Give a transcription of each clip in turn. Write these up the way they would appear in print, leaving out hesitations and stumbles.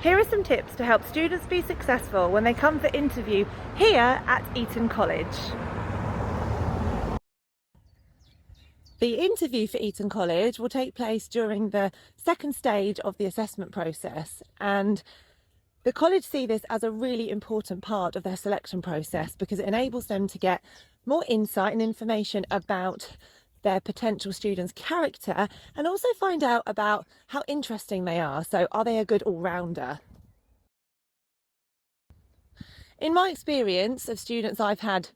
Here are some tips to help students be successful when they come for interview here at Eton College. The interview for Eton College will take place during the second stage of the assessment process, and the college see this as a really important part of their selection process because it enables them to get more insight and information about their potential students' character and also find out about how interesting they are. So are they a good all-rounder? In my experience of students I've had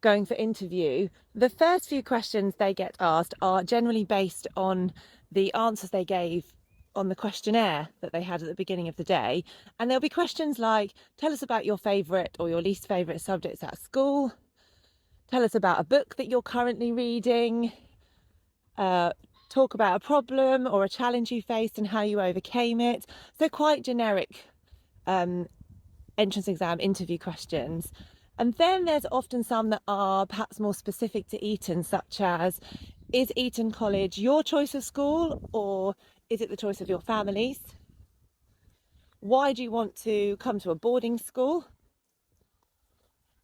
going for interview, the first few questions they get asked are generally based on the answers they gave on the questionnaire that they had at the beginning of the day. And there'll be questions like, tell us about your favourite or your least favourite subjects at school. Tell us about a book that you're currently reading. Talk about a problem or a challenge you faced and how you overcame it. So quite generic entrance exam interview questions. And then there's often some that are perhaps more specific to Eton, such as, is Eton College your choice of school or is it the choice of your families? Why do you want to come to a boarding school?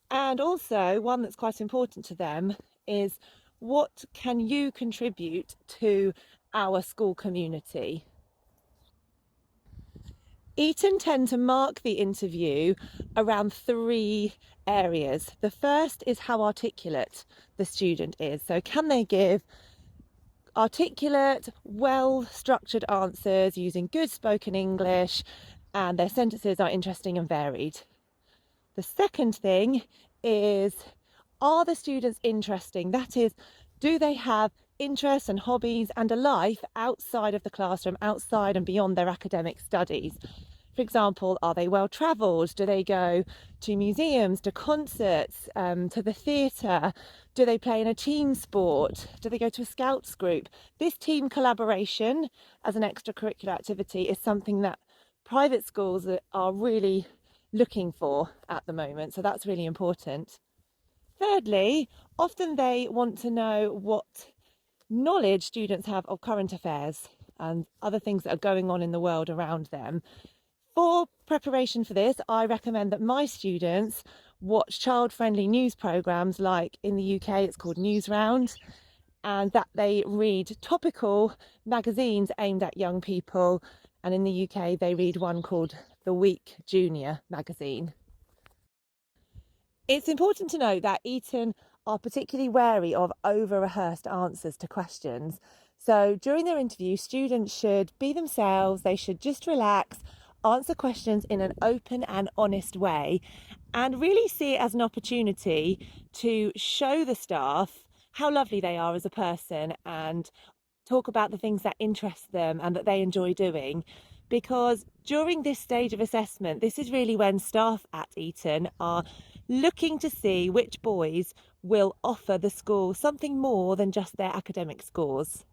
And also one that's quite important to them is, what can you contribute to our school community? Eton tend to mark the interview around three areas. The first is how articulate the student is. So can they give articulate, well-structured answers using good spoken English, and their sentences are interesting and varied. The second thing is, are the students interesting? That is, do they have interests and hobbies and a life outside of the classroom, outside and beyond their academic studies? For example, are they well travelled? Do they go to museums, to concerts, to the theatre? Do they play in a team sport? Do they go to a scouts group? This team collaboration as an extracurricular activity is something that private schools are really looking for at the moment, so that's really important. Thirdly, often they want to know what knowledge students have of current affairs and other things that are going on in the world around them. For preparation for this, I recommend that my students watch child-friendly news programmes, like in the UK it's called Newsround, and that they read topical magazines aimed at young people, and in the UK they read one called The Week Junior magazine. It's important to note that Eton are particularly wary of over-rehearsed answers to questions. So during their interview, students should be themselves, they should just relax, answer questions in an open and honest way, and really see it as an opportunity to show the staff how lovely they are as a person and talk about the things that interest them and that they enjoy doing. Because during this stage of assessment, this is really when staff at Eton are looking to see which boys will offer the school something more than just their academic scores.